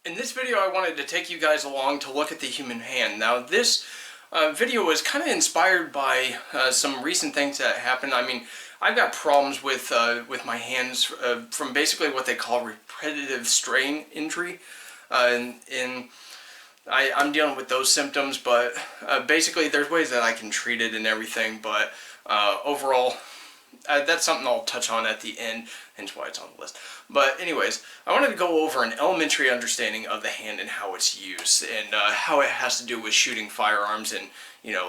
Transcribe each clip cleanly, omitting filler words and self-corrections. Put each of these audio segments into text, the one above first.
In this video, I wanted to take you guys along to look at the human hand. Now, this video was kind of inspired by some recent things that happened. I mean, I've got problems with my hands from basically what they call repetitive strain injury, and I'm dealing with those symptoms. But basically, there's ways that I can treat it and everything. But overall, that's something I'll touch on at the end, hence why it's on the list. But anyways, I wanted to go over an elementary understanding of the hand and how it's used, and how it has to do with shooting firearms, and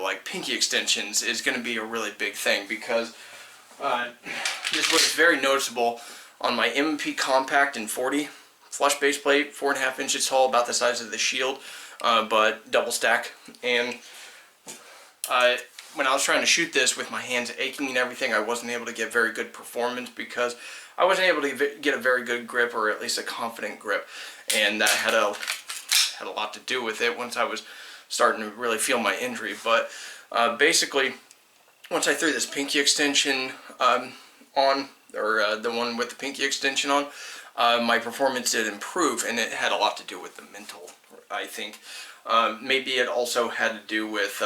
like pinky extensions is going to be a really big thing, because this was very noticeable on my M&P Compact in 40 flush base plate, 4.5 inches tall, about the size of the shield, but double stack. And when I was trying to shoot this with my hands aching and everything, I wasn't able to get very good performance because I wasn't able to get a very good grip, or at least a confident grip, and that had a lot to do with it once I was starting to really feel my injury. But basically, once I threw this pinky extension on, or the one with the pinky extension on, my performance did improve, and it had a lot to do with the mental, I think. Maybe it also had to do with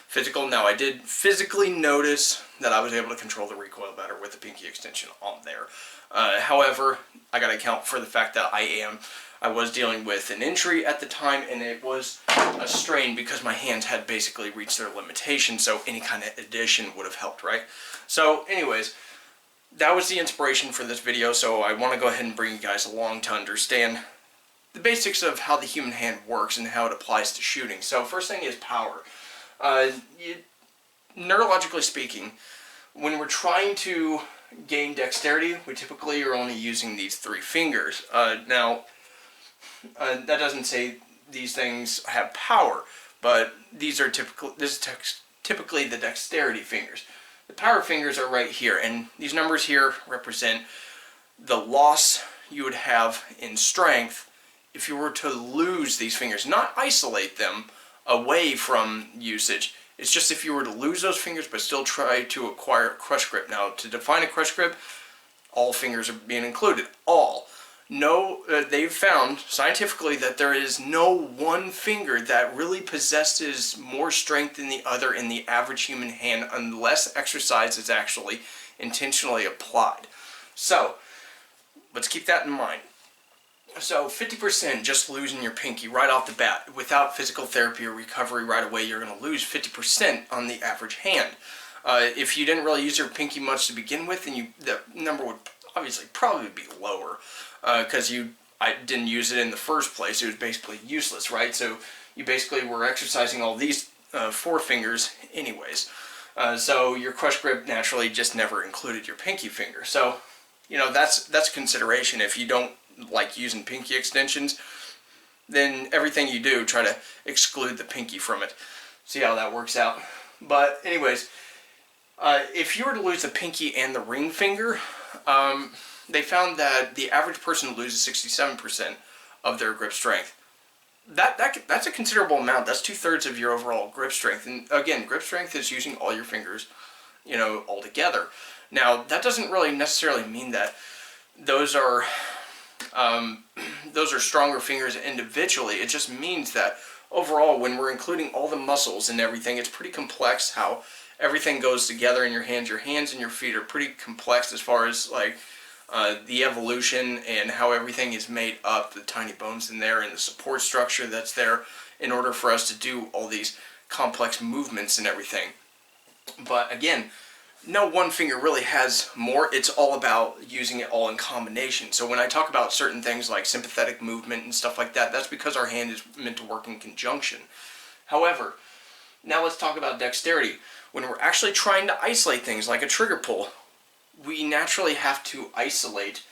physical. Now, I did physically notice that I was able to control the recoil better with the pinky extension on there. However, I got to account for the fact that I was dealing with an injury at the time, and it was a strain because my hands had basically reached their limitation, so any kind of addition would have helped, right? So anyways, that was the inspiration for this video, so I want to go ahead and bring you guys along to understand the basics of how the human hand works and how it applies to shooting. So first thing is power. Neurologically speaking, when we're trying to gain dexterity, we typically are only using these 3 fingers. Now, that doesn't say these things have power, but this is typically the dexterity fingers. The power fingers are right here, and these numbers here represent the loss you would have in strength if you were to lose these fingers, not isolate them away from usage. It's just if you were to lose those fingers but still try to acquire a crush grip. Now, to define a crush grip, all fingers are being included. All. No, they've found scientifically that there is no one finger that really possesses more strength than the other in the average human hand unless exercise is actually intentionally applied. So, let's keep that in mind. So 50% just losing your pinky right off the bat. Without physical therapy or recovery right away, you're going to lose 50% on the average hand. If you didn't really use your pinky much to begin with, then the number would obviously probably be lower, because I didn't use it in the first place. It was basically useless, right? So you basically were exercising all these 4 fingers anyways. So your crush grip naturally just never included your pinky finger. So that's consideration. If you don't like using pinky extensions, then everything you do, try to exclude the pinky from it. See how that works out. But anyways, if you were to lose the pinky and the ring finger, they found that the average person loses 67% of their grip strength. That's a considerable amount. That's 2/3 of your overall grip strength. And again, grip strength is using all your fingers, all together. Now, that doesn't really necessarily mean that those are stronger fingers individually. It just means that overall, when we're including all the muscles and everything, it's pretty complex how everything goes together in your hands. Your hands and your feet are pretty complex as far as like the evolution and how everything is made up, the tiny bones in there and the support structure that's there in order for us to do all these complex movements and everything. But again, no one finger really has more. It's all about using it all in combination. So when I talk about certain things like sympathetic movement and stuff like that, that's because our hand is meant to work in conjunction. However, now let's talk about dexterity. When we're actually trying to isolate things like a trigger pull, we naturally have to isolate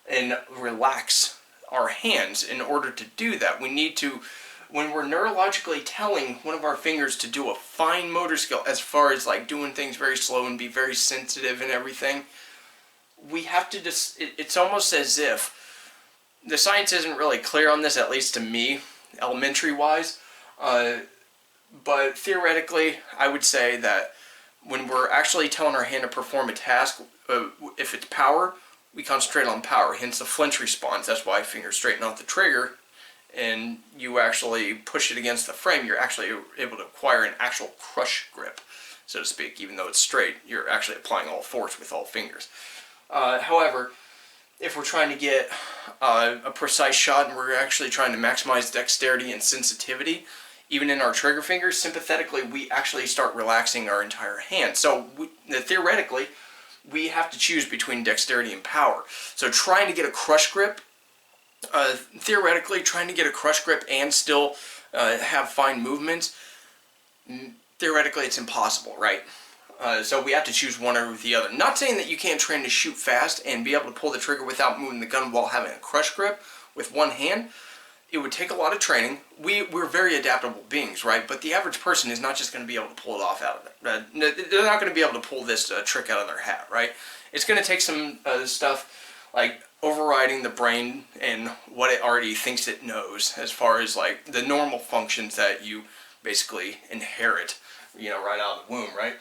and relax our hands. In order to do that, we need to, when we're neurologically telling one of our fingers to do a fine motor skill, as far as like doing things very slow and be very sensitive and everything, we have to just, it's almost as if, the science isn't really clear on this, at least to me, elementary wise, but theoretically, I would say that when we're actually telling our hand to perform a task, if it's power, we concentrate on power, hence the flinch response. That's why fingers straighten off the trigger and you actually push it against the frame, you're actually able to acquire an actual crush grip, so to speak. Even though it's straight, you're actually applying all force with all fingers. However, if we're trying to get a precise shot and we're actually trying to maximize dexterity and sensitivity, even in our trigger fingers, sympathetically, we actually start relaxing our entire hand. So theoretically, we have to choose between dexterity and power. So trying to get a crush grip, theoretically, trying to get a crush grip and still have fine movements, theoretically it's impossible, right? So we have to choose one over the other. Not saying that you can't train to shoot fast and be able to pull the trigger without moving the gun while having a crush grip with one hand. It would take a lot of training. We're very adaptable beings, right? But the average person is not just going to be able to pull it off out of it. They're not going to be able to pull this trick out of their hat, right? It's going to take some stuff like overriding the brain and what it already thinks it knows, as far as like the normal functions that you basically inherit, right out of the womb, right?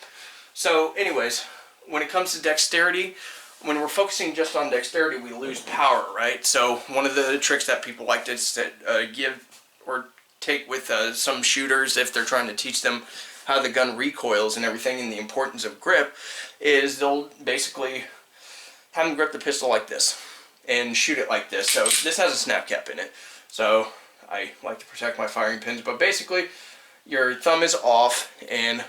So anyways, when it comes to dexterity, when we're focusing just on dexterity, we lose power, right? So one of the tricks that people like to give or take with some shooters, if they're trying to teach them how the gun recoils and everything and the importance of grip, is they'll basically have them grip the pistol like this and shoot it like this. So this has a snap cap in it, so I like to protect my firing pins, but basically your thumb is off and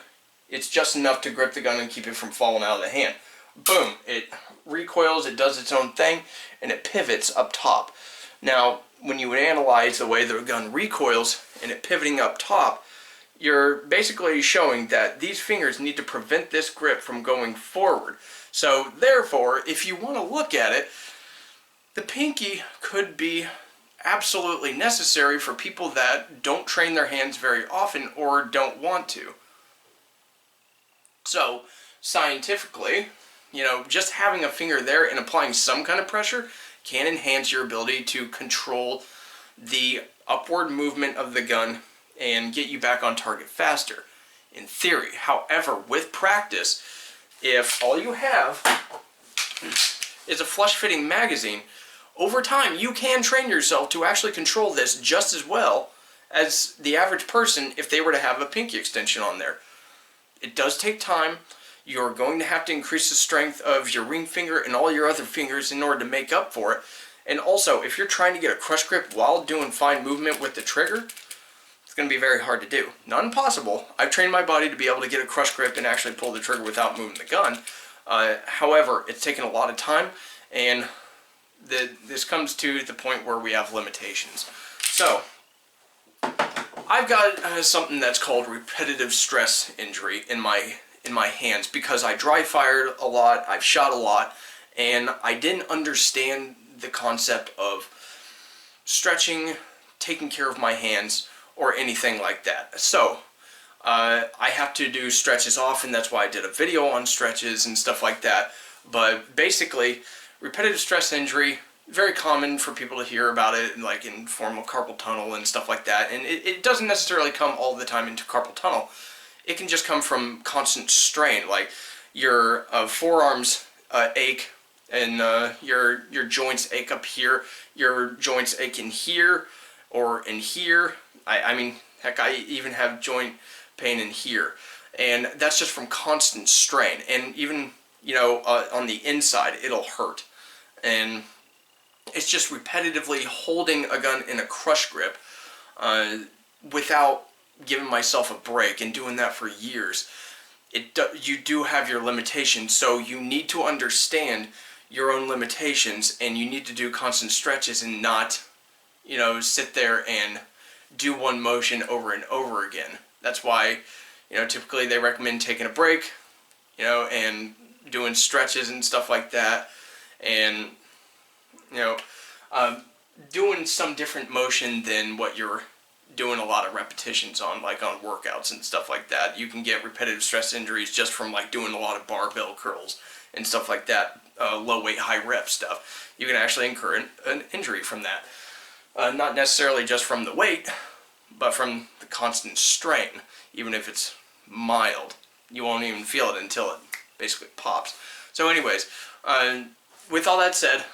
it's just enough to grip the gun and keep it from falling out of the hand. Boom, it recoils, it does its own thing, and it pivots up top. Now, when you would analyze the way the gun recoils and it pivoting up top, you're basically showing that these fingers need to prevent this grip from going forward. So therefore, if you want to look at it, the pinky could be absolutely necessary for people that don't train their hands very often or don't want to. So scientifically, just having a finger there and applying some kind of pressure can enhance your ability to control the upward movement of the gun and get you back on target faster, in theory. However, with practice, if all you have is a flush-fitting magazine, over time you can train yourself to actually control this just as well as the average person if they were to have a pinky extension on there. It does take time. You're going to have to increase the strength of your ring finger and all your other fingers in order to make up for it. And also, if you're trying to get a crush grip while doing fine movement with the trigger, it's going to be very hard to do. Not impossible. I've trained my body to be able to get a crush grip and actually pull the trigger without moving the gun. However, it's taken a lot of time, and this comes to the point where we have limitations. So, I've got something that's called repetitive stress injury in my hands because I dry fired a lot, I've shot a lot, and I didn't understand the concept of stretching, taking care of my hands, or anything like that. So I have to do stretches often. That's why I did a video on stretches and stuff like that. But basically, repetitive stress injury, very common for people to hear about it, like in form of carpal tunnel and stuff like that. And it doesn't necessarily come all the time into carpal tunnel. It can just come from constant strain, like your forearms ache and your joints ache up here, your joints ache in here or in here. I mean, heck, I even have joint pain in here, and that's just from constant strain. And even on the inside, it'll hurt, and it's just repetitively holding a gun in a crush grip without giving myself a break and doing that for years. You do have your limitations, so you need to understand your own limitations, and you need to do constant stretches and not sit there and do one motion over and over again. That's why typically they recommend taking a break and doing stretches and stuff like that, and doing some different motion than what you're doing a lot of repetitions on, like on workouts and stuff like that. You can get repetitive stress injuries just from like doing a lot of barbell curls and stuff like that, low weight, high rep stuff. You can actually incur an injury from that. Not necessarily just from the weight, but from the constant strain. Even if it's mild, you won't even feel it until it basically pops. So anyways, with all that said,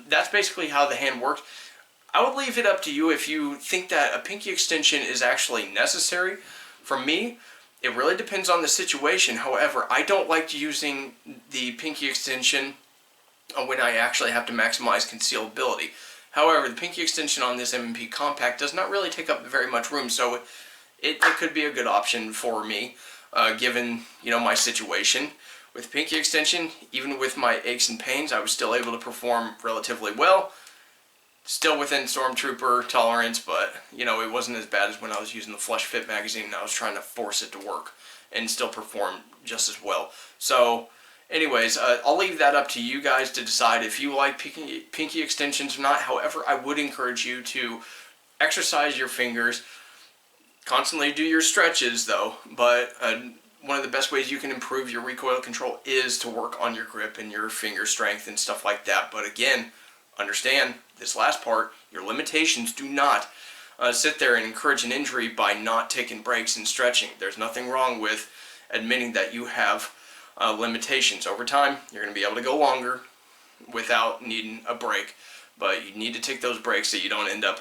that's basically how the hand works. I would leave it up to you if you think that a pinky extension is actually necessary. For me, it really depends on the situation. However, I don't like using the pinky extension when I actually have to maximize concealability. However, the pinky extension on this M&P Compact does not really take up very much room, so it could be a good option for me, given my situation. With pinky extension, even with my aches and pains, I was still able to perform relatively well. Still within Stormtrooper tolerance, but it wasn't as bad as when I was using the Flush Fit magazine and I was trying to force it to work and still perform just as well. So anyways, I'll leave that up to you guys to decide if you like pinky extensions or not. However, I would encourage you to exercise your fingers, constantly do your stretches though, but one of the best ways you can improve your recoil control is to work on your grip and your finger strength and stuff like that. But again, understand this last part, your limitations. Do not sit there and encourage an injury by not taking breaks and stretching. There's nothing wrong with admitting that you have limitations. Over time, you're going to be able to go longer without needing a break, but you need to take those breaks so you don't end up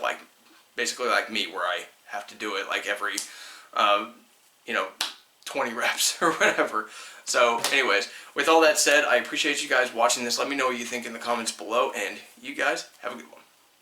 basically like me, where I have to do it like every 20 reps or whatever. So anyways, with all that said, I appreciate you guys watching this. Let me know what you think in the comments below, and you guys have a good one.